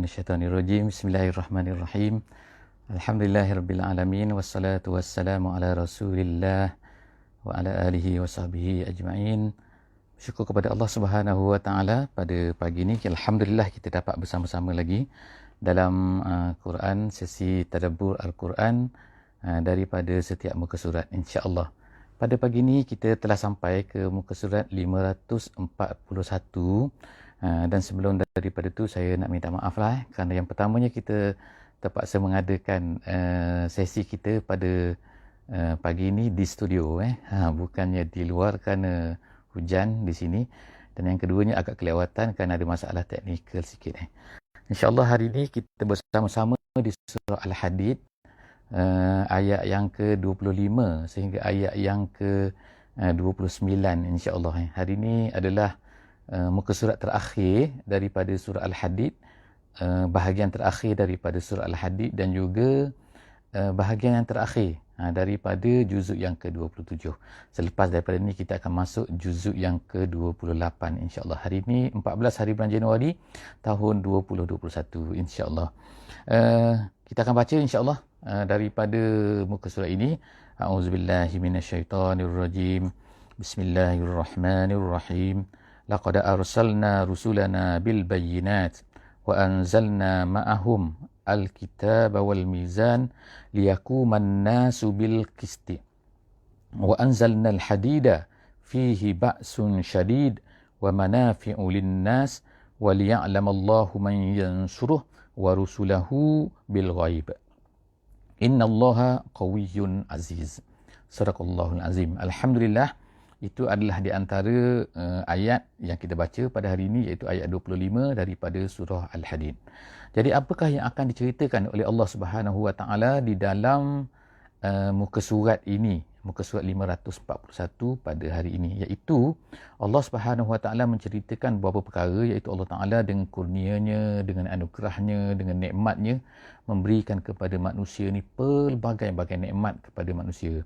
Minasyaitonirrajim. Bismillahirrahmanirrahim. Alhamdulillahirabbil alamin wassalatu wassalamu ala Rasulillah wa ala alihi wasahbihi ajma'in. Syukur kepada Allah Subhanahu wa taala pada pagi ini alhamdulillah kita dapat bersama-sama lagi dalam Quran, sesi tadabbur Al-Quran daripada setiap muka surat insya-Allah. Pada pagi ini kita telah sampai ke muka surat 541. Dan sebelum daripada itu saya nak minta maaf lah kerana yang pertamanya kita terpaksa mengadakan sesi kita pada pagi ini di studio bukannya di luar kerana hujan di sini, dan yang keduanya agak kelewatan kerana ada masalah teknikal sikit. InsyaAllah hari ini kita bersama-sama di surah Al-Hadid ayat yang ke-25 sehingga ayat yang ke-29 insyaAllah. Hari ini adalah muka surat terakhir daripada surah Al-Hadid, bahagian terakhir daripada surah Al-Hadid dan juga bahagian yang terakhir daripada juzuk yang ke-27. Selepas daripada ini kita akan masuk juzuk yang ke-28 insya-Allah. Hari ini 14 hari bulan Januari tahun 2021 insya-Allah. Kita akan baca insya-Allah daripada muka surat ini. A'udzubillahi minasyaitonirrajim. Bismillahirrahmanirrahim. Laqad arsalna rusulana bil bayyinat wa anzalna ma'ahum al-kitaba wal mizan liyakuman nasu bil qisti wa anzalna al-hadida fihi ba'sun syadid wa manafi'u lin-nas wa liya'lamallahu man yansuruh wa rusulahu bil ghaib innallaha qawiyyun aziz. Sadaqallahul azim. Alhamdulillah, itu adalah di antara ayat yang kita baca pada hari ini, iaitu ayat 25 daripada surah Al-Hadid. Jadi apakah yang akan diceritakan oleh Allah Subhanahu Wa Taala di dalam muka surat ini, muka surat 541 pada hari ini, iaitu Allah Subhanahu Wa Taala menceritakan beberapa perkara, iaitu Allah Taala dengan kurnianya, dengan anugerahnya, dengan nikmatnya memberikan kepada manusia ni pelbagai-bagai nikmat kepada manusia.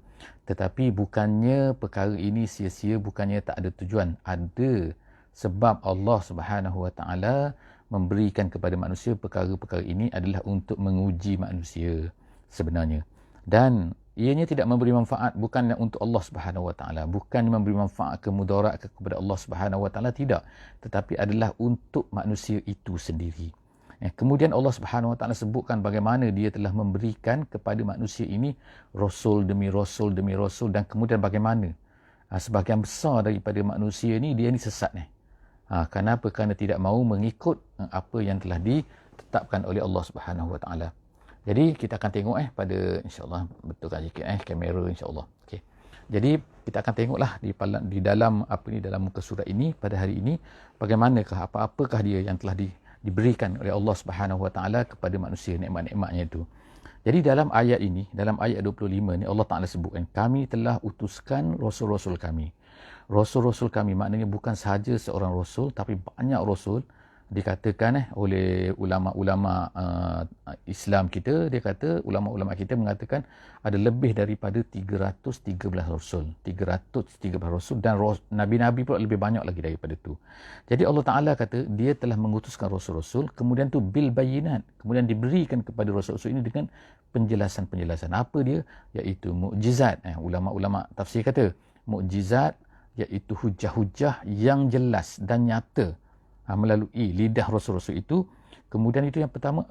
Tetapi bukannya perkara ini sia-sia, bukannya tak ada tujuan. Ada sebab Allah Subhanahu Wa Taala memberikan kepada manusia perkara-perkara ini adalah untuk menguji manusia sebenarnya. Dan ianya tidak memberi manfaat bukannya untuk Allah Subhanahu Wa Taala, bukan memberi manfaat kemudarat kepada Allah Subhanahu Wa Taala, tidak, tetapi adalah untuk manusia itu sendiri. Kemudian Allah Subhanahu Wa Taala sebutkan bagaimana dia telah memberikan kepada manusia ini rasul demi rasul demi rasul, dan kemudian bagaimana sebahagian besar daripada manusia ni dia ni sesat ni. Kenapa? Kerana tidak mahu mengikut apa yang telah ditetapkan oleh Allah Subhanahu Wa Taala. Jadi kita akan tengok pada insya-Allah, betulkan sikit kamera insya-Allah. Okey. Jadi kita akan tengoklah di dalam dalam muka surat ini pada hari ini, bagaimanakah apakah dia yang telah diberikan oleh Allah Subhanahu Wa Taala kepada manusia, nikmat-nikmatnya itu. Jadi dalam ayat ini, dalam ayat 25 ni Allah Taala sebutkan, kami telah utuskan rasul-rasul kami. Rasul-rasul kami maknanya bukan sahaja seorang rasul, tapi banyak rasul. Dikatakan oleh ulama-ulama Islam kita, dia kata ulama-ulama kita mengatakan ada lebih daripada 313 rasul, 313 rasul, dan nabi-nabi pula lebih banyak lagi daripada itu. Jadi Allah Taala kata dia telah mengutuskan rasul-rasul, kemudian tu bil bayyinat, kemudian diberikan kepada rasul-rasul ini dengan penjelasan-penjelasan. Apa dia? Iaitu mukjizat. Ulama-ulama tafsir kata mukjizat iaitu hujah-hujah yang jelas dan nyata melalui lidah rasul-rasul itu. Kemudian itu yang pertama,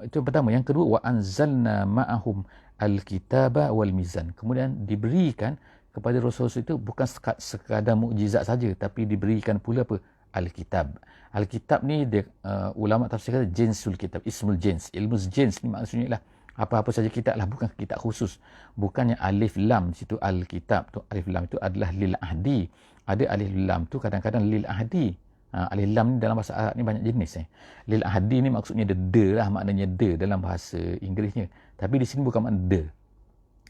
yang kedua, wa anzalna ma'ahum al-kitaba wal mizan. Kemudian diberikan kepada rasul-rasul itu bukan sekadar mukjizat saja, tapi diberikan pula apa? Al-kitab. Al-kitab ni dia, ulama tafsir kata jinsul kitab, ismul jins. Ilmu jins ni maksudnya lah apa-apa saja kitab lah, bukan kitab khusus. Bukannya alif lam situ al-kitab tu, alif lam itu adalah lil ahdi. Ada alif lam tu kadang-kadang lil ahdi. Alif lam ni dalam bahasa Arab ni banyak jenis. Lil ahdi ni maksudnya the lah, maknanya the dalam bahasa Inggerisnya. Tapi di sini bukan makna the.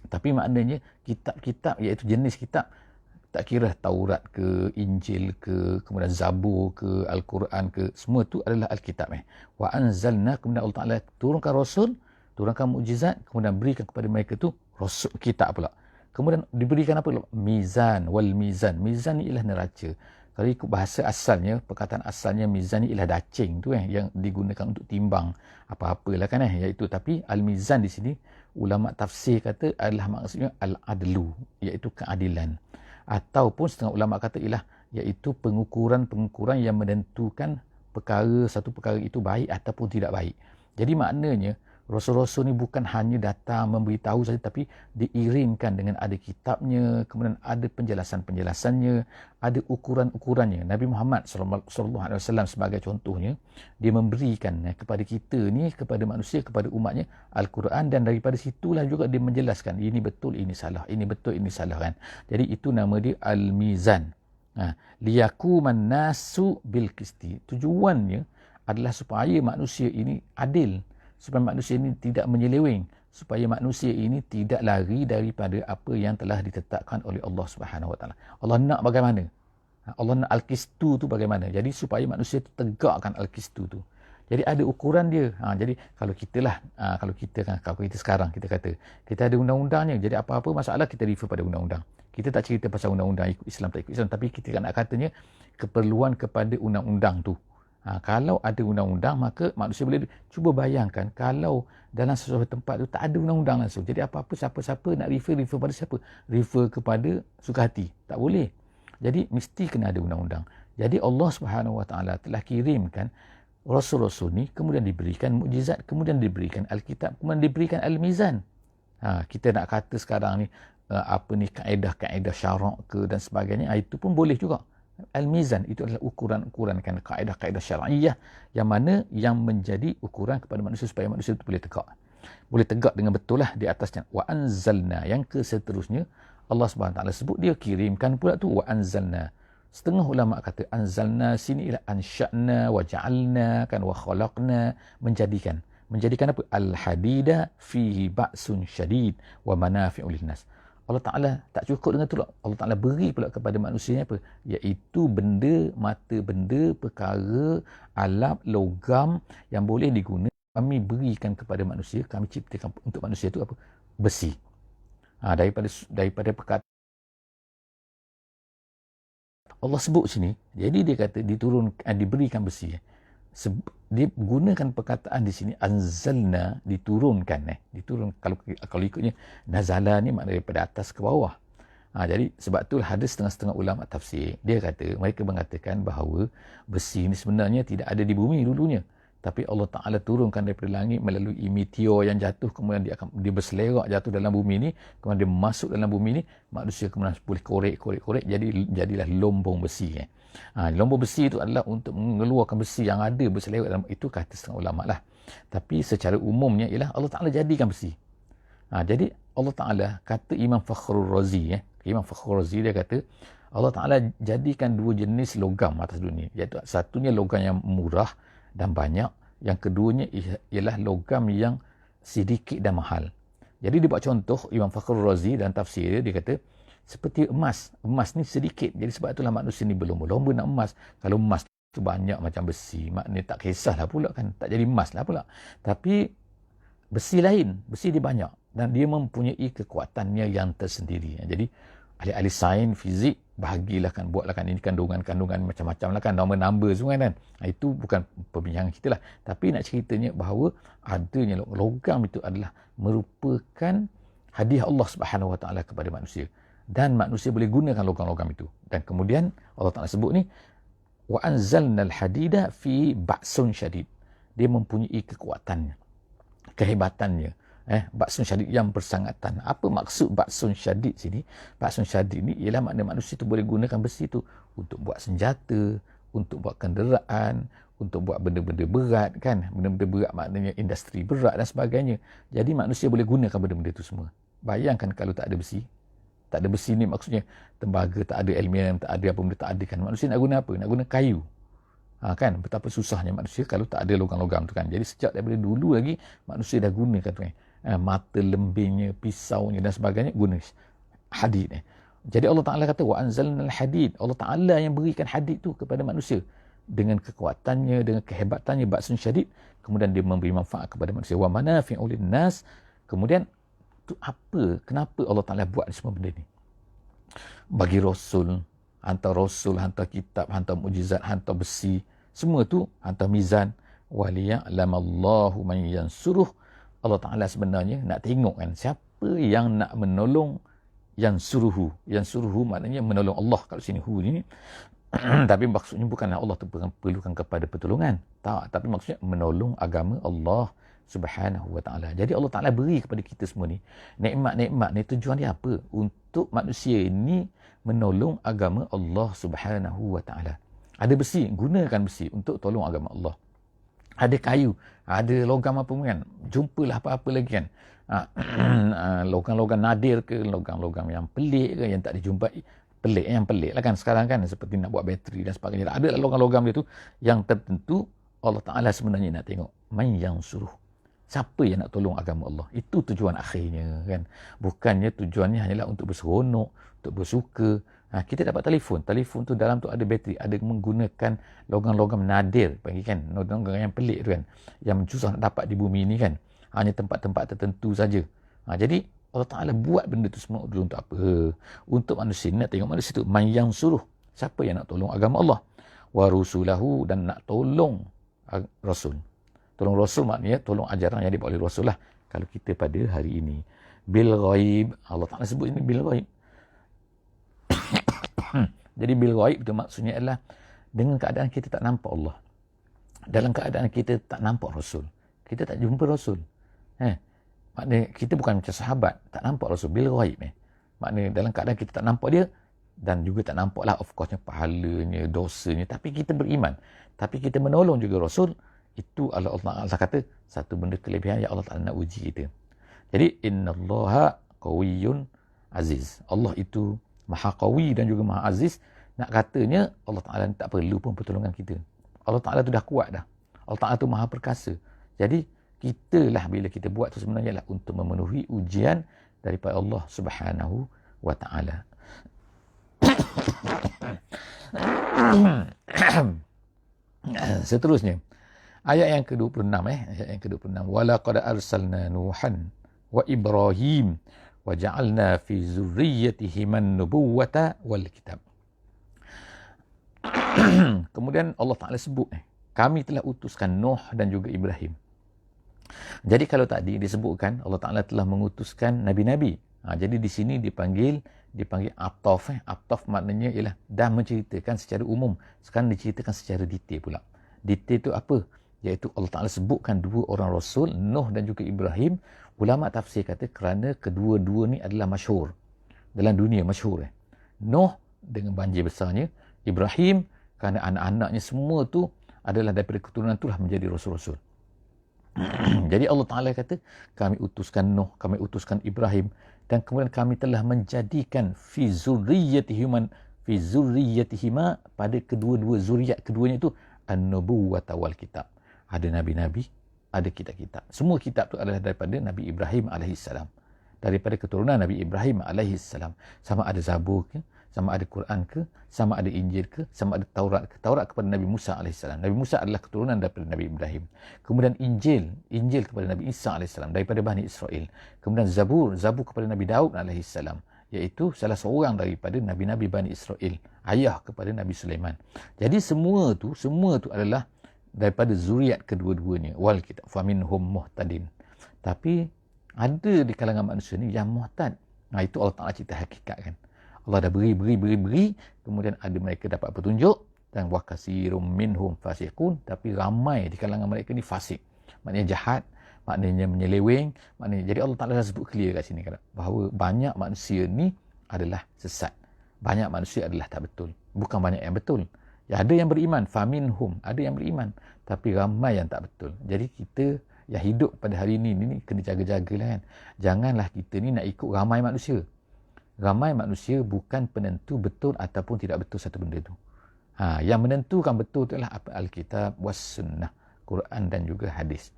Tapi maknanya kitab-kitab, iaitu jenis kitab. Tak kira Taurat ke, Injil ke, kemudian Zabur ke, Al-Quran ke, semua tu adalah Al-Kitab. Wa anzalna, kemudian Allah Ta'ala turunkan rasul, turunkan mukjizat, kemudian berikan kepada mereka tu rasul kitab pula. Kemudian diberikan apa? Mizan wal mizan. Mizan ni ialah neraca. Kalau ikut bahasa asalnya, perkataan asalnya mizan ni ialah dacing tu yang digunakan untuk timbang apa-apalah kan iaitu. Tapi al-mizan di sini ulama tafsir kata adalah maksudnya al-adlu, iaitu keadilan. Ataupun setengah ulama kata ialah iaitu pengukuran-pengukuran yang menentukan satu perkara itu baik ataupun tidak baik. Jadi maknanya Rasul-Rasul ni bukan hanya datang memberitahu saja, tapi diiringkan dengan ada kitabnya, kemudian ada penjelasan-penjelasannya, ada ukuran-ukurannya. Nabi Muhammad SAW sebagai contohnya, dia memberikan kepada kita ni, kepada manusia, kepada umatnya Al-Quran, dan daripada situlah juga dia menjelaskan ini betul, ini salah, ini betul, ini salah kan. Jadi itu nama dia Al-Mizan. Liyakuman nasu bil qisti. Tujuannya adalah supaya manusia ini adil, supaya manusia ini tidak menyeleweng, supaya manusia ini tidak lari daripada apa yang telah ditetapkan oleh Allah Subhanahu Wa Taala. Allah nak bagaimana? Allah nak al-qistu tu bagaimana? Jadi supaya manusia itu tegakkan al-qistu tu. Jadi ada ukuran dia. Jadi kalau kita sekarang kita kata kita ada undang-undangnya. Jadi apa-apa masalah kita refer pada undang-undang. Kita tak cerita pasal undang-undang ikut Islam tak ikut Islam, tapi kita nak katanya keperluan kepada undang-undang tu. Kalau ada undang-undang, maka manusia boleh cuba bayangkan kalau dalam sesuatu tempat tu tak ada undang-undang langsung. Jadi apa-apa siapa-siapa nak refer pada siapa? Refer kepada suka hati. Tak boleh. Jadi mesti kena ada undang-undang. Jadi Allah Subhanahu Wa Taala telah kirimkan Rasul-Rasul ni, kemudian diberikan mukjizat, kemudian diberikan Alkitab, kemudian diberikan Al-Mizan. Kita nak kata sekarang ni kaedah-kaedah syarak ke dan sebagainya, itu pun boleh juga. Al-Mizan itu adalah ukuran-ukuran kan, kaedah-kaedah syar'iyah yang mana yang menjadi ukuran kepada manusia supaya manusia itu boleh tegak dengan betul lah di atasnya. Wa anzalna, yang seterusnya Allah Subhanahu Taala sebut dia kirimkan pula tu wa anzalna. Setengah ulama kata anzalna sini ialah ansha'na wa ja'alna kan wa khalaqna, menjadikan apa? Al-hadida fihi ba'sun syadid wa manafi'u linnas. Allah Ta'ala tak cukup dengan tu. Allah Ta'ala beri pula kepada manusia apa? Iaitu benda, mata benda, perkara, alat, logam yang boleh digunakan. Kami berikan kepada manusia, kami ciptakan untuk manusia itu apa? Besi. Daripada perkataan Allah sebut sini, jadi dia kata diberikan besi. Dia gunakan perkataan di sini anzalna, diturunkan. Kalau ikutnya nazala ni makna daripada atas ke bawah. Jadi sebab tu ada setengah-setengah ulama tafsir, mereka mengatakan bahawa besi ni sebenarnya tidak ada di bumi dulunya, tapi Allah Ta'ala turunkan daripada langit melalui meteor yang jatuh, kemudian dia berselerak jatuh dalam bumi ni, kemudian dia masuk dalam bumi ni, manusia kemudian boleh korek, jadilah lombong besi. Lombong besi itu adalah untuk mengeluarkan besi yang ada berselerak dalam itu, kata setengah ulama lah. Tapi secara umumnya ialah Allah Ta'ala jadikan besi. Jadi Allah Ta'ala, kata Imam Fakhrul Razi, dia kata Allah Ta'ala jadikan dua jenis logam atas dunia, iaitu satunya logam yang murah dan banyak, yang keduanya ialah logam yang sedikit dan mahal. Jadi dia buat contoh, Imam Fakhrul Razi dan tafsir dia kata seperti emas ni sedikit, jadi sebab itulah manusia ni berlomba-lomba nak emas. Kalau emas tu banyak macam besi, maknanya tak kisahlah pula kan, tak jadi emas lah pula. Tapi besi lain, besi dia banyak dan dia mempunyai kekuatannya yang tersendiri. Jadi ahli-ahli sains, fizik bahagilah kan, buatlah kan ini kandungan-kandungan macam-macam lah kan, number semua kan. Itu bukan perbincangan kita lah, tapi nak ceritanya bahawa adanya logam itu adalah merupakan hadiah Allah Subhanahu Wa Taala kepada manusia, dan manusia boleh gunakan logam-logam itu. Dan kemudian Allah Ta'ala sebut ni wa anzalnal hadida fi ba'sun syadid, dia mempunyai kekuatannya, kehebatannya, ba'sun syadid yang bersangatan. Apa maksud ba'sun syadid sini? Ba'sun syadid ni ialah makna manusia tu boleh gunakan besi tu untuk buat senjata, untuk buat kenderaan, untuk buat benda-benda berat kan. Benda-benda berat maknanya industri berat dan sebagainya. Jadi manusia boleh gunakan benda-benda itu semua. Bayangkan kalau tak ada besi. Tak ada besi ni maksudnya tembaga, tak ada aluminium, tak ada apa benda, tak ada kan. Manusia nak guna apa? Nak guna kayu. Kan betapa susahnya manusia kalau tak ada logam-logam tu kan. Jadi sejak daripada dulu lagi manusia dah gunakan tu kan. Mata lembingnya, pisaunya dan sebagainya guna hadid. Jadi Allah Ta'ala kata wa anzalnal hadid. Allah Ta'ala yang berikan hadid tu kepada manusia dengan kekuatannya, dengan kehebatannya, ba'sun syadid. Kemudian dia memberi manfaat kepada manusia. Wa manafi'u linnas. Kemudian tu apa? Kenapa Allah Ta'ala buat semua benda ni? Bagi Rasul, hantar rasul, hantar kitab, hantar mukjizat, hantar besi, semua tu hantar mizan. Waliya'lamallahu man yansuruh. Allah Ta'ala sebenarnya nak tengok kan siapa yang nak menolong yansuruhu. Yansuruhu maknanya menolong Allah kat sini, hu ni. Tapi maksudnya bukanlah Allah tu perlukan kepada pertolongan. Tak, tapi maksudnya menolong agama Allah Subhanahu wa ta'ala. Jadi Allah Ta'ala beri kepada kita semua ni nikmat-nikmat ni, tujuan dia apa? Untuk manusia ini menolong agama Allah Subhanahu wa ta'ala. Ada besi, gunakan besi untuk tolong agama Allah. Ada kayu, ada logam apa pun kan, jumpalah apa-apa lagi kan. Logam-logam nadir ke, logam-logam yang pelik ke, yang tak dijumpai. Pelik, yang pelik lah kan sekarang kan, seperti nak buat bateri dan sebagainya. Ada logam-logam dia tu yang tertentu Allah Ta'ala sebenarnya nak tengok man yang suruh. Siapa yang nak tolong agama Allah? Itu tujuan akhirnya kan. Bukannya tujuannya hanyalah untuk berseronok, untuk bersuka. Kita dapat telefon. Telefon tu dalam tu ada bateri. Ada menggunakan logam-logam nadir. Bagi kan. Logam yang pelik tu kan. Yang susah nak dapat di bumi ni kan. Hanya tempat-tempat tertentu saja. Jadi Allah Ta'ala buat benda tu semua dulu untuk apa? Untuk manusia. Nak tengok manusia tu. Man yang suruh. Siapa yang nak tolong agama Allah? Wa rusulahu, dan nak tolong Rasul. Tolong Rasul maknanya tolong ajaran yang dibawa oleh Rasul lah. Kalau kita pada hari ini. Bil ghaib. Allah Ta'ala sebut ini bil ghaib. Jadi bil ghaib itu maksudnya adalah dengan keadaan kita tak nampak Allah. Dalam keadaan kita tak nampak Rasul. Kita tak jumpa Rasul. Maknanya kita bukan macam sahabat. Tak nampak Rasul. Bil ghaib. Maknanya dalam keadaan kita tak nampak dia. Dan juga tak nampak lah of course pahalanya, dosanya. Tapi kita beriman. Tapi kita menolong juga Rasul. Itu Allah Ta'ala kata satu benda kelebihan yang Allah Ta'ala nak uji kita. Jadi innallaha qawiyyun aziz. Allah itu maha qawi dan juga maha aziz. Nak katanya Allah Ta'ala tak perlu pun pertolongan kita. Allah Ta'ala tu dah kuat dah. Allah Ta'ala tu maha perkasa. Jadi kita lah bila kita buat tu sebenarnya lah untuk memenuhi ujian daripada Allah Subhanahu wa Ta'ala. Seterusnya ayat yang ke-26 ayat yang ke-26, walaqad arsalna nuhan wa ibrahim wa ja'alna fi zurriyyatihim an-nubuwwata wal kitab. Kemudian Allah Ta'ala sebut kami telah utuskan Nuh dan juga Ibrahim. Jadi kalau tadi disebutkan Allah Ta'ala telah mengutuskan nabi-nabi. Jadi di sini dipanggil ataf. Ataf maknanya ialah dah menceritakan secara umum. Sekarang diceritakan secara detail pula. Detail itu apa? Iaitu Allah Ta'ala sebutkan dua orang Rasul, Nuh dan juga Ibrahim. Ulama tafsir kata kerana kedua-dua ni adalah masyhur. Dalam dunia masyhur. Nuh dengan banjir besarnya. Ibrahim kerana anak-anaknya semua tu adalah daripada keturunan itulah menjadi Rasul-Rasul. Jadi Allah Ta'ala kata kami utuskan Nuh, kami utuskan Ibrahim. Dan kemudian kami telah menjadikan fi zurriyyatihima pada kedua-dua zuriat keduanya itu an-nubuwwata wal kitab. Ada nabi-nabi, ada kitab-kitab. Semua kitab itu adalah daripada Nabi Ibrahim AS. Daripada keturunan Nabi Ibrahim AS. Sama ada Zabur ke, sama ada Quran ke, sama ada Injil ke, sama ada Taurat ke. Taurat kepada Nabi Musa AS. Nabi Musa adalah keturunan daripada Nabi Ibrahim. Kemudian Injil kepada Nabi Isa AS daripada Bani Israel. Kemudian Zabur kepada Nabi Daud AS, iaitu salah seorang daripada Nabi-Nabi Bani Israel, ayah kepada Nabi Sulaiman. Jadi semua tu adalah daripada zuriat kedua-duanya. Wal kitab faminhum muhtadin. Tapi ada di kalangan manusia ni yang muhtad. Itu Allah Ta'ala cerita hakikat kan. Allah dah beri. Kemudian ada mereka dapat petunjuk. Dan wakasirum minhum fasiqun. Tapi ramai di kalangan mereka ni fasik. Maknanya jahat. Maknanya menyeleweng. Jadi Allah Ta'ala dah sebut clear kat sini. Bahawa banyak manusia ni adalah sesat. Banyak manusia adalah tak betul. Bukan banyak yang betul. Ya, ada yang beriman. Faminhum. Ada yang beriman. Tapi ramai yang tak betul. Jadi kita yang hidup pada hari ini ni kena jaga-jagalah kan. Janganlah kita ni nak ikut ramai manusia. Ramai manusia bukan penentu betul ataupun tidak betul satu benda tu. Yang menentukan betul tu adalah Alkitab was sunnah, Quran dan juga hadis.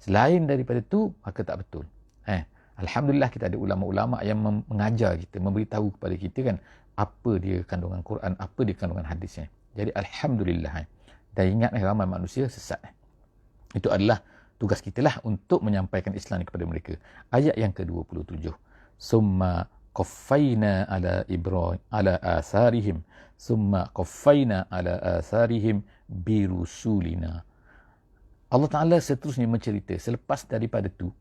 Selain daripada tu maka tak betul. Alhamdulillah kita ada ulama-ulama yang mengajar kita, memberitahu kepada kita kan apa dia kandungan Quran, apa dia kandungan hadisnya. Jadi alhamdulillah. Dan ingat ramai manusia sesat. Itu adalah tugas kita lah untuk menyampaikan Islam kepada mereka. Ayat yang ke-27. Summa qaffayna ala Ibrahim ala atharihim summa qaffayna ala atharihim birusulina. Allah Ta'ala seterusnya mencerita selepas daripada tu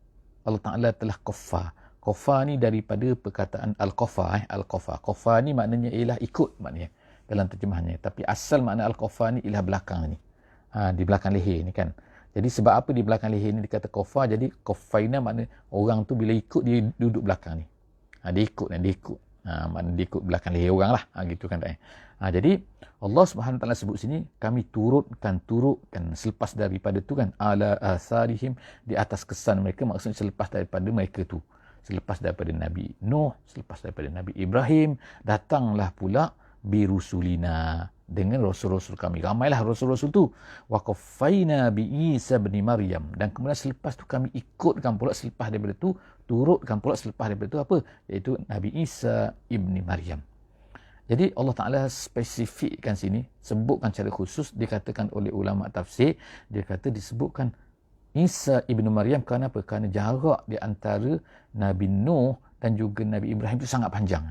Allah Ta'ala telah qaffa. Qaffa ni daripada perkataan al-qaffa. Al-qaffa. Qaffa ni maknanya ialah ikut maknanya dalam terjemahannya. Tapi asal makna al-qaffa ni ialah belakang ni. Di belakang leher ni kan. Jadi sebab apa di belakang leher ni dikata qaffa, jadi qaffaina makna orang tu bila ikut dia duduk belakang ni. Dia ikut. Makna dia ikut belakang leher orang lah. Gitu kan. Jadi Allah Subhanahu Wa Taala sebut sini kami turutkan selepas daripada tu kan ala asarihim di atas kesan mereka, maksudnya selepas daripada mereka tu. Selepas daripada Nabi Nuh, selepas daripada Nabi Ibrahim, datanglah pula birusulina dengan rasul-rasul kami. Ramailah rasul-rasul tu. Wa qaffayna bi Isa bin Maryam, dan kemudian selepas tu kami ikutkan pula selepas daripada tu, turutkan pula selepas daripada tu apa? Iaitu Nabi Isa ibni Maryam. Jadi Allah Ta'ala spesifikkan sini, sebutkan secara khusus, dikatakan oleh ulama tafsir, dia kata disebutkan Isa ibnu Maryam kerana apa? Kerana jarak di antara Nabi Nuh dan juga Nabi Ibrahim itu sangat panjang.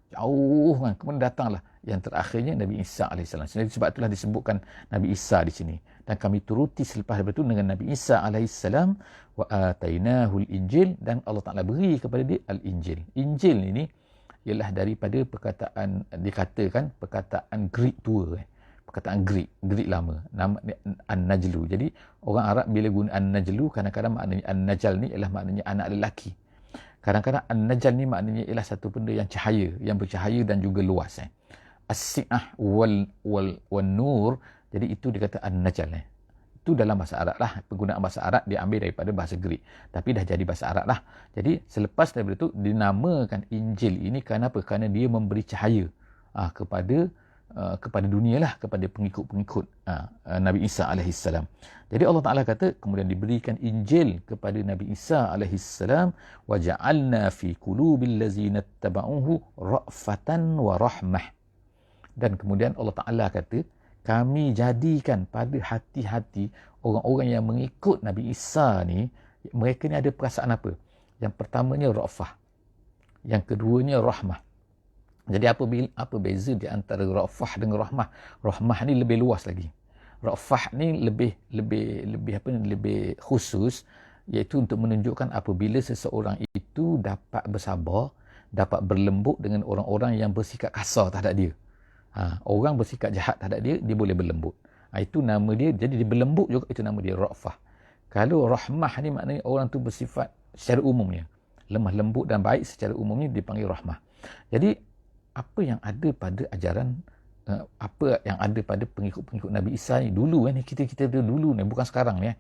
Jauh kan. Kemudian datanglah yang terakhirnya Nabi Isa AS. Jadi sebab itulah disebutkan Nabi Isa di sini. Dan kami turuti selepas daripada itu dengan Nabi Isa AS. Wa atainahul Injil, dan Allah Ta'ala beri kepada dia Al-Injil. Injil ini ialah daripada perkataan, dikatakan perkataan Greek tua. Perkataan Greek lama. Nama An-Najlu. Jadi orang Arab bila guna An-Najlu, kadang-kadang maknanya An-Najal ni ialah maknanya anak lelaki. Kadang-kadang An-Najal ni maknanya ialah satu benda yang cahaya, yang bercahaya dan juga luas. As-si'ah wal nur. Jadi itu dikata An-Najal. Itu dalam bahasa Arab lah. Penggunaan bahasa Arab dia ambil daripada bahasa Greek. Tapi dah jadi bahasa Arab lah. Jadi selepas daripada itu dinamakan Injil ini kerana apa? Kerana dia memberi cahaya kepada dunia lah, kepada pengikut-pengikut Nabi Isa AS. Jadi Allah Ta'ala kata kemudian diberikan Injil kepada Nabi Isa AS. Wa ja'alna fi qulubil ladzina ittaba'uhu ra'fatan wa rahmah. Dan kemudian Allah Ta'ala kata kami jadikan pada hati-hati orang-orang yang mengikut Nabi Isa ni, mereka ni ada perasaan apa? Yang pertamanya ra'fah, yang keduanya rahmah. Jadi apa beza di antara ra'fah dengan rahmah? Rahmah ni lebih luas lagi. Ra'fah ni lebih khusus, iaitu untuk menunjukkan apabila seseorang itu dapat bersabar, dapat berlembut dengan orang-orang yang bersikap kasar terhadap dia. Orang bersikap jahat terhadap dia, dia boleh berlembut. Itu nama dia. Jadi dia berlembut juga, itu nama dia ra'fah. Kalau rahmah ni maknanya orang tu bersifat secara umumnya lemah lembut dan baik, secara umumnya dipanggil rahmah. Jadi apa yang ada pada ajaran, apa yang ada pada pengikut-pengikut Nabi Isa ni dulu ni, kita dulu ni, bukan sekarang ni.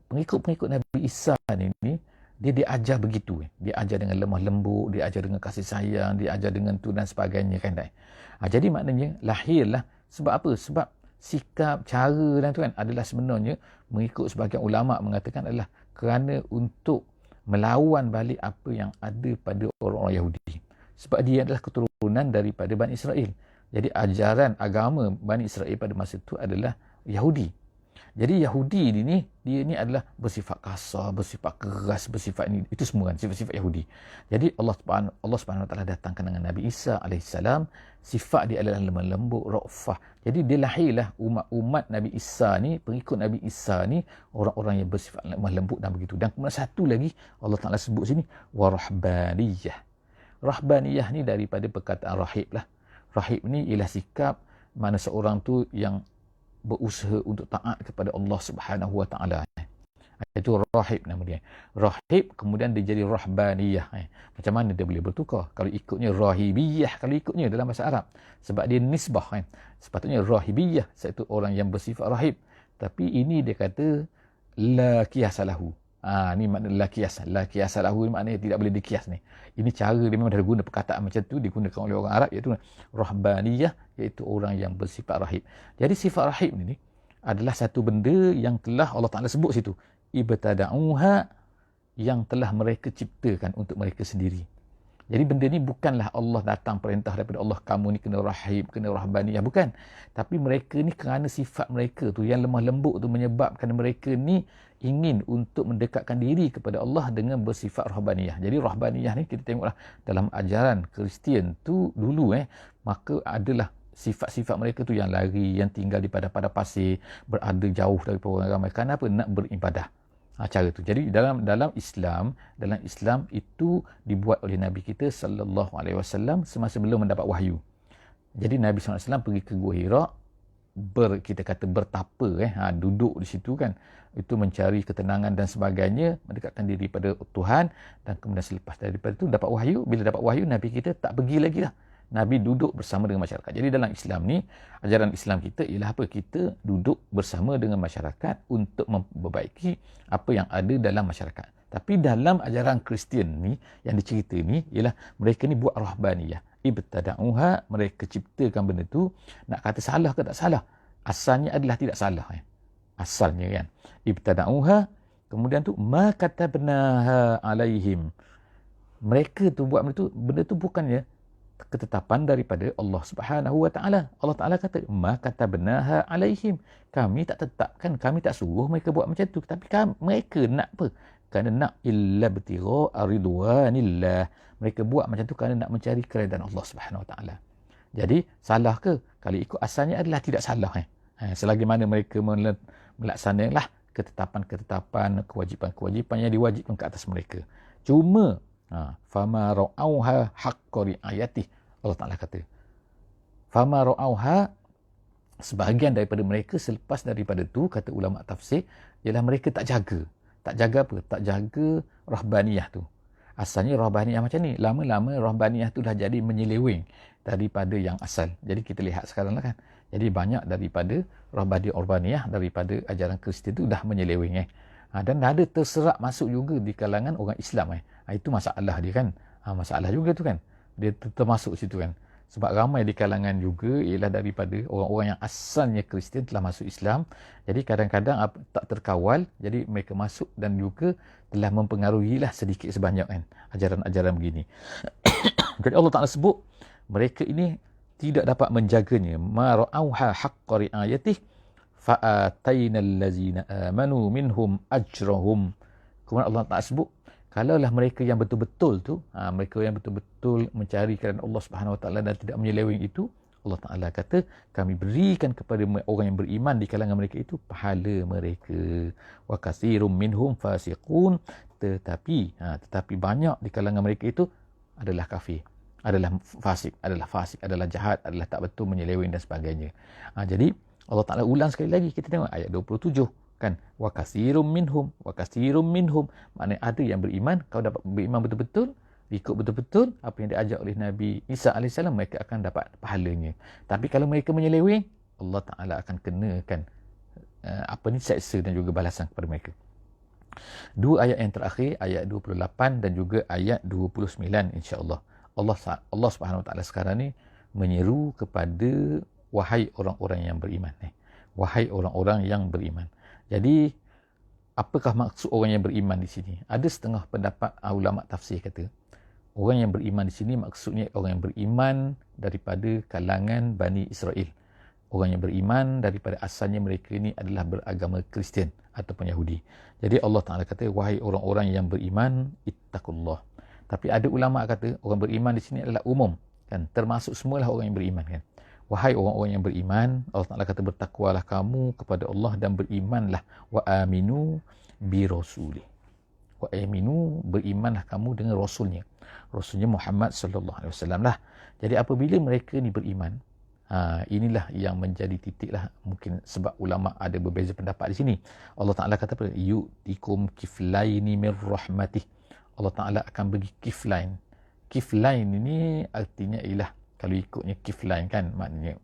Pengikut-pengikut Nabi Isa ni dia diajar begitu. Dia ajar dengan lemah lembut, dia ajar dengan kasih sayang, dia ajar dengan tu dan sebagainya kan. Jadi maknanya lahirlah sebab apa? Sebab sikap, cara dan tu kan adalah sebenarnya mengikut sebahagian ulama mengatakan adalah kerana untuk melawan balik apa yang ada pada orang-orang Yahudi. Sebab dia adalah keturunan daripada Bani Israel. Jadi ajaran agama Bani Israel pada masa itu adalah Yahudi. Jadi Yahudi dia ni adalah bersifat kasar, bersifat keras, bersifat ini, itu semua kan sifat-sifat Yahudi. Jadi Allah Subhanahu Wa Taala datangkan dengan Nabi Isa AS, sifat dia adalah lemah lembut, ra'fah. Jadi dia lahirlah umat Nabi Isa ni, pengikut Nabi Isa ni, orang-orang yang bersifat lemah lembut dan begitu. Dan kemudian satu lagi Allah Taala sebut sini warahbaniyah. Rahbaniyah ni daripada perkataan rahib lah. Rahib ni ialah sikap mana seorang tu yang berusaha untuk taat kepada Allah Subhanahu Wa Taala. Itu rahib nama dia. Rahib kemudian dia jadi rahbaniyah. Macam mana dia boleh bertukar? Kalau ikutnya rahibiyah, kalau ikutnya dalam bahasa Arab. Sebab dia nisbah kan. Sepatutnya rahibiyah, iaitu orang yang bersifat rahib. Tapi ini dia kata la qiyasalahu. Ni makna la qiyas. La qiyasalahu ni maknanya tidak boleh dikias ni. Ini cara dia memang dah guna perkataan macam tu digunakan oleh orang Arab, iaitu rahbaniyah, iaitu orang yang bersifat rahib. Jadi sifat rahib ni adalah satu benda yang telah Allah Ta'ala sebut situ. Ibtada'uha, yang telah mereka ciptakan untuk mereka sendiri. Jadi benda ni bukanlah Allah datang perintah daripada Allah, kamu ni kena rahib, kena rahbaniyah, bukan. Tapi mereka ni kerana sifat mereka tu yang lemah lembut tu menyebabkan mereka ni ingin untuk mendekatkan diri kepada Allah dengan bersifat rahbaniyah. Jadi rahbaniyah ni kita tengoklah dalam ajaran Kristian tu dulu maka adalah sifat-sifat mereka tu yang lari, yang tinggal di padang-padang pasir, berada jauh daripada orang ramai. Kenapa? Nak beribadah. Cara tu. Jadi dalam Islam itu dibuat oleh Nabi kita sallallahu alaihi wasallam semasa belum mendapat wahyu. Jadi Nabi sallallahu alaihi wasallam pergi ke Gua Hira, kita kata bertapa, duduk di situ kan, itu mencari ketenangan dan sebagainya, mendekatkan diri pada Tuhan, dan kemudian selepas daripada itu dapat wahyu. Bila dapat wahyu, Nabi kita tak pergi lagi dah. Nabi duduk bersama dengan masyarakat. Jadi dalam Islam ni, ajaran Islam kita ialah apa? Kita duduk bersama dengan masyarakat untuk memperbaiki apa yang ada dalam masyarakat. Tapi dalam ajaran Kristian ni, yang dicerita ni, ialah mereka ni buat rahbaniyah. Ibtada'uha, mereka ciptakan benda tu. Nak kata salah ke tak salah? Asalnya adalah tidak salah. Asalnya kan. Ibtada'uha, kemudian tu, ma katabnaha alaihim. Mereka tu buat benda tu bukannya ketetapan daripada Allah Subhanahu wa taala. Allah Taala kata, ma katabnaha alaihim. Kami tak tetapkan, kami tak suruh mereka buat macam tu. Tapi mereka nak apa? Kerana nak illa btigha ridwanillah. Mereka buat macam tu kerana nak mencari keredaan Allah Subhanahu wa taala. Jadi salah ke? Kalau ikut asalnya adalah tidak salah. Selagi mana mereka melaksanakanlah ketetapan-ketetapan, kewajipan-kewajipan yang diwajibkan ke atas mereka. Cuma fama ra'auha haqqa ri'ayatih. Allah Ta'ala kata, fama ra'auha, sebahagian daripada mereka selepas daripada tu, kata ulama tafsir, ialah mereka tak jaga. Tak jaga apa? Tak jaga rahbaniyah tu. Asalnya rahbaniyah macam ni. Lama-lama rahbaniyah tu dah jadi menyeleweng daripada yang asal. Jadi kita lihat sekarang lah kan. Jadi banyak daripada rahbaniyah daripada ajaran Kristian tu dah menyeleweng. Dan ada terserap masuk juga di kalangan orang Islam. Itu masalah dia kan. Masalah juga tu kan. Dia termasuk situ kan. Sebab ramai di kalangan juga ialah daripada orang-orang yang asalnya Kristian telah masuk Islam. Jadi kadang-kadang tak terkawal. Jadi mereka masuk dan juga telah mempengaruhilah sedikit sebanyak kan ajaran-ajaran begini. Jadi Allah Ta'ala sebut mereka ini tidak dapat menjaganya. Ma ra'auha haqqa ri'ayatih fa'atainal lazina amanu minhum ajrahum. Kemudian Allah Ta'ala sebut, kalaulah mereka yang betul-betul tu, mereka yang betul-betul mencari kerana Allah Subhanahu Wa Taala dan tidak menyeleweng itu, Allah Ta'ala kata, kami berikan kepada orang yang beriman di kalangan mereka itu pahala mereka. Wa katsirum minhum fasiqun. Tetapi banyak di kalangan mereka itu adalah kafir, adalah fasik, adalah jahat, adalah tak betul, menyeleweng dan sebagainya. Jadi Allah Ta'ala ulang sekali lagi, kita tengok ayat 27 kan, wa katsirum minhum, maknanya ada yang beriman. Kalau dapat beriman betul-betul, ikut betul-betul apa yang diajar oleh Nabi Isa AS, mereka akan dapat pahalanya. Tapi kalau mereka menyeleweng, Allah Ta'ala akan kenakan seksa dan juga balasan kepada mereka. Dua ayat yang terakhir, ayat 28 dan juga ayat 29, insya-Allah. Allah Subhanahu Wa Taala sekarang ni menyeru kepada wahai orang-orang yang beriman. Wahai orang-orang yang beriman. Jadi, apakah maksud orang yang beriman di sini? Ada setengah pendapat ulama tafsir kata, orang yang beriman di sini maksudnya orang yang beriman daripada kalangan Bani Israel. Orang yang beriman daripada asalnya mereka ini adalah beragama Kristian ataupun Yahudi. Jadi Allah Ta'ala kata, wahai orang-orang yang beriman, ittaqullah. Tapi ada ulama kata, orang beriman di sini adalah umum. Kan? Termasuk semualah orang yang beriman. Kan? Wahai orang-orang yang beriman, Allah Ta'ala kata, bertakwalah kamu kepada Allah dan berimanlah. Wa aminu bi rasuli. Wa aminu, berimanlah kamu dengan Rasulnya. Rasulnya Muhammad sallallahu alaihi wasallam lah. Jadi apabila mereka ni beriman, inilah yang menjadi titik lah. Mungkin sebab ulama ada berbeza pendapat di sini. Allah Ta'ala kata apa? Yu'tikum kiflaini min rahmatih. Allah Ta'ala akan bagi kiflain. Kiflain ini artinya ialah, kalau ikutnya kiflain kan, maknanya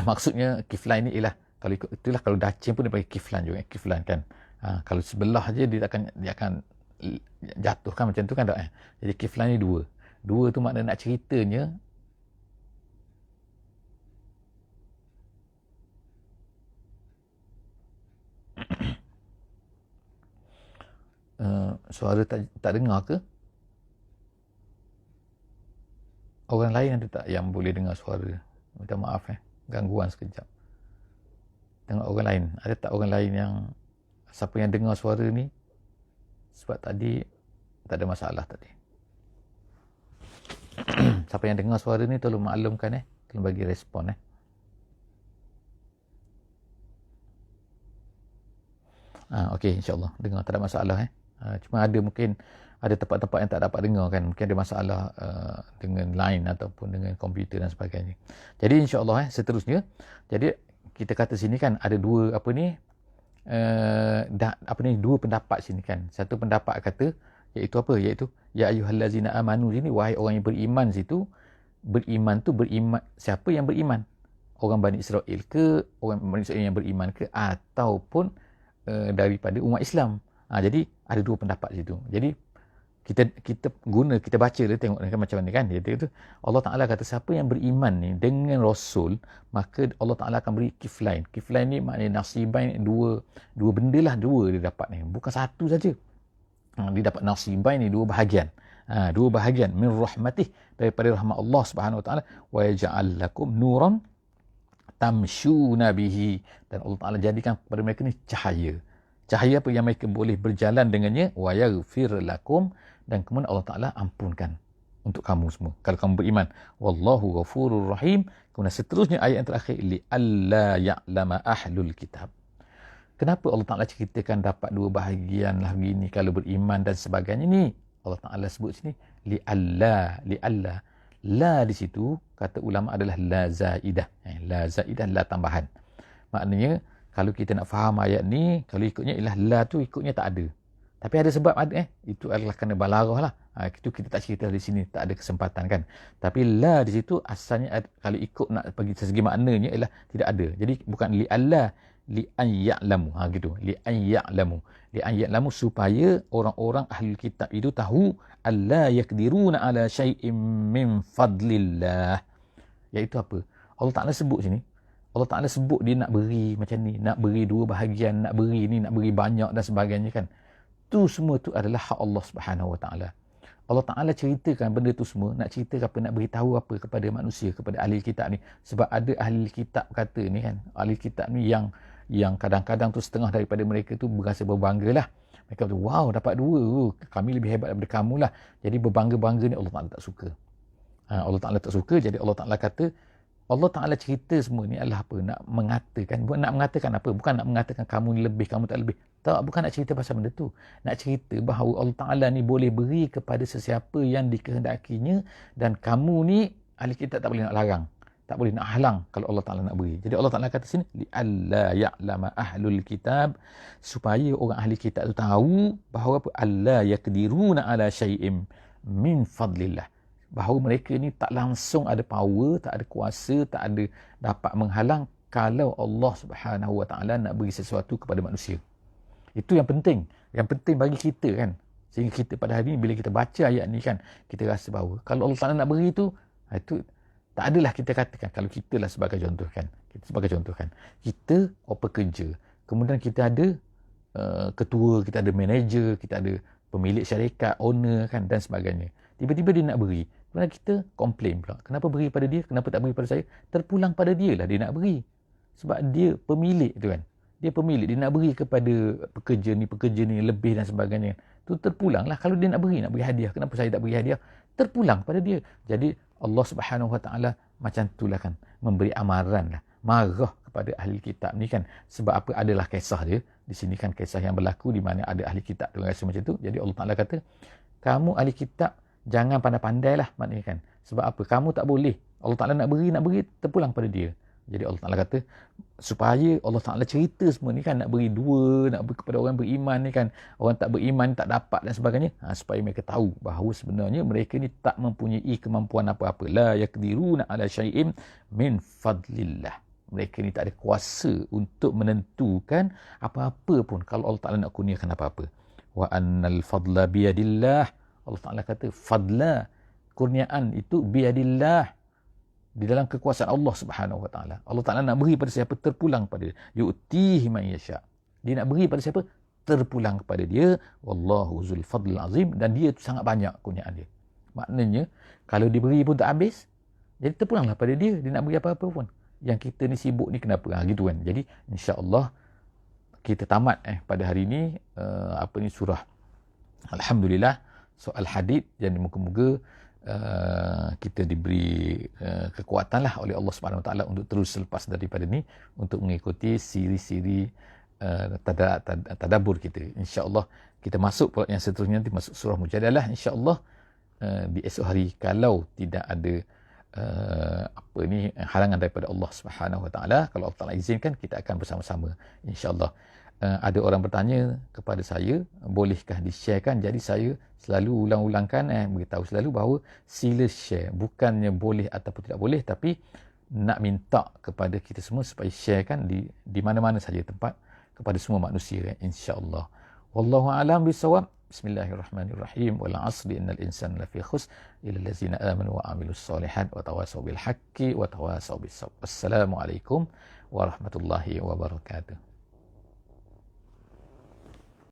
maksudnya kiflain ni ialah, kalau ikut itulah, kalau dacin pun dia pakai kiflan juga, kiflan kan. Kalau sebelah je dia akan jatuh kan, macam tu kan tak? Jadi kiflan ni dua tu makna nak ceritanya suara tak dengar ke? Orang lain ada tak yang boleh dengar suara? Minta maaf gangguan sekejap. Tengok orang lain. Ada tak orang lain yang siapa yang dengar suara ni, sebab tadi tak ada masalah tadi. Siapa yang dengar suara ni tolong maklumkan tolong bagi respon okey, insyaAllah dengar, tak ada masalah cuma ada mungkin ada tempat-tempat yang tak dapat dengar kan, mungkin ada masalah dengan line ataupun dengan komputer dan sebagainya. Jadi insyaAllah seterusnya, jadi kita kata sini kan ada dua dua pendapat sini kan. Satu pendapat kata iaitu apa, iaitu ya ayyuhallazina amanu sini, wahai orang yang beriman situ. Beriman tu beriman, siapa yang beriman, orang Bani Israel ke, orang Bani Israel yang beriman ke, ataupun daripada umat Islam. Jadi ada dua pendapat situ. Jadi kita baca dia, tengok kan macam mana kan. Dia Allah Ta'ala kata siapa yang beriman ni dengan Rasul, maka Allah Ta'ala akan beri kiflain. Kiflain ni maknanya nasibain, dua benda lah, dua dia dapat ni, bukan satu saja. Dia dapat nasibain ni, dua bahagian. Dua bahagian min rahmatih, daripada rahmat Allah Subhanahu Wa Ta'ala. Wa yaj'al lakum nuran tamshuna bihi, dan Allah Ta'ala jadikan kepada mereka ni cahaya. Cahaya apa yang mereka boleh berjalan dengannya. Wa yaghfir lakum, dan kemudian Allah Ta'ala ampunkan untuk kamu semua kalau kamu beriman. Wallahu ghafurur rahim. Kemudian seterusnya ayat yang terakhir, li alla ya'lama ahlul kitab. Kenapa Allah Ta'ala ceritakan dapat dua bahagian lah begini kalau beriman dan sebagainya ni? Allah Ta'ala sebut sini li alla. La di situ kata ulama adalah la zaidah. La zaidah, la tambahan. Maknanya kalau kita nak faham ayat ni, kalau ikutnya ialah la tu ikutnya tak ada. Tapi ada sebab ada itu adalah kerana balarah lah. Itu kita tak cerita di sini, tak ada kesempatan kan. Tapi la di situ asalnya kalau ikut nak bagi segi maknanya ialah tidak ada. Jadi bukan li alla, li an ya'lamu. Gitu. Li an ya'lamu. Li an ya'lamu supaya orang-orang ahli kitab itu tahu alla yakdiruna ala syai'in min fadlillah. Iaitu apa? Allah Ta'ala sebut sini. Allah Ta'ala sebut dia nak beri macam ni, nak beri dua bahagian, nak beri ni, nak beri banyak dan sebagainya kan. Tu semua tu adalah hak Allah Subhanahu Wa Ta'ala. Allah Ta'ala ceritakan benda tu semua, nak cerita apa, nak beritahu apa kepada manusia, kepada ahli kitab ni. Sebab ada ahli kitab kata ni kan, ahli kitab ni yang kadang-kadang tu setengah daripada mereka tu berasa berbangga lah. Mereka kata, wow dapat dua, kami lebih hebat daripada kamu lah. Jadi berbangga-bangga ni Allah Ta'ala tak suka. Allah Ta'ala tak suka, jadi Allah Ta'ala kata, Allah Ta'ala cerita semua ni adalah apa? Nak mengatakan apa? Bukan nak mengatakan kamu ni lebih, kamu tak lebih. Tak, bukan nak cerita pasal benda tu. Nak cerita bahawa Allah Ta'ala ni boleh beri kepada sesiapa yang dikehendakinya, dan kamu ni, ahli kitab tak boleh nak larang. Tak boleh nak halang kalau Allah Ta'ala nak beri. Jadi Allah Ta'ala kata sini, li'alla ya'lama ahlul kitab, supaya orang ahli kitab tu tahu bahawa apa? Alla yakdiruna ala syai'im min fadlillah. Bahawa mereka ni tak langsung ada power, tak ada kuasa, tak ada dapat menghalang kalau Allah Subhanahu Wa Ta'ala nak beri sesuatu kepada manusia. Itu yang penting. Yang penting bagi kita kan. Sehingga kita pada hari ni bila kita baca ayat ni kan, kita rasa bahawa kalau Allah Ta'ala nak beri itu tak adalah kita katakan, kalau kita lah sebagai contoh kan. Kita pekerja. Kemudian kita ada ketua, kita ada manager, kita ada pemilik syarikat, owner kan dan sebagainya. Tiba-tiba dia nak beri. Kemudian kita komplain pula. Kenapa beri pada dia? Kenapa tak beri pada saya? Terpulang pada dia lah dia nak beri. Sebab dia pemilik tu kan. Dia pemilik. Dia nak beri kepada pekerja ni lebih dan sebagainya. Tu terpulang lah. Kalau dia nak beri hadiah. Kenapa saya tak beri hadiah? Terpulang pada dia. Jadi Allah Subhanahu Wa Ta'ala macam tu lah kan. Memberi amaran lah. Marah kepada ahli kitab ni kan. Sebab apa? Adalah kisah dia. Di sini kan kisah yang berlaku di mana ada ahli kitab tu rasa macam tu. Jadi Allah Ta'ala kata, kamu ahli kitab jangan pandai-pandai lah maknanya kan. Sebab apa? Kamu tak boleh. Allah Ta'ala nak beri, terpulang pada dia. Jadi Allah Ta'ala kata, supaya Allah Ta'ala cerita semua ni kan, nak beri dua, nak beri kepada orang beriman ni kan. Orang tak beriman, tak dapat dan sebagainya. Supaya mereka tahu bahawa sebenarnya mereka ni tak mempunyai kemampuan apa-apa. La yakdiruna ala syai'im min fadlillah. Mereka ni tak ada kuasa untuk menentukan apa-apa pun kalau Allah Ta'ala nak kurniakan apa-apa. Wa annal fadla biyadillah. Allah Ta'ala kata fadla, kurniaan itu biadillah, di dalam kekuasaan Allah Subhanahu Wa Ta'ala. Allah Ta'ala nak beri pada siapa, terpulang pada dia. Yu'tihi man yasha. Dia nak beri pada siapa, terpulang kepada dia. Wallahu zul fadlil azim. Dan dia tu sangat banyak kurniaan dia. Maknanya kalau diberi pun tak habis, jadi terpulanglah pada dia. Dia nak beri apa-apa pun. Yang kita ni sibuk ni kenapa? Gitu kan. Jadi insya-Allah kita tamat pada hari ini surah Alhamdulillah, soal hadid. Jadi moga-moga kita diberi kekuatan lah oleh Allah Subhanahu Wa Taala untuk terus selepas daripada ni untuk mengikuti siri-siri tadabbur kita. InsyaAllah kita masuk pula yang seterusnya nanti masuk surah Mujadalah insyaAllah di esok hari, kalau tidak ada halangan daripada Allah Subhanahu Wa Taala. Kalau Allah Taala izinkan, kita akan bersama-sama insyaAllah. Ada orang bertanya kepada saya, bolehkah di-sharekan? Jadi saya selalu ulang-ulangkan, beritahu selalu bahawa sila share. Bukannya boleh ataupun tidak boleh, tapi nak minta kepada kita semua supaya sharekan di mana-mana saja tempat kepada semua manusia, insya-Allah. Wallahu a'lam bissawab. Bismillahirrahmanirrahim. Wal 'asri innal insana lafi khusr illa allazina amanu wa 'amilus solihat wa tawasaw bil haqqi wa tawasaw bis sabr. Wassalamualaikum warahmatullahi wabarakatuh.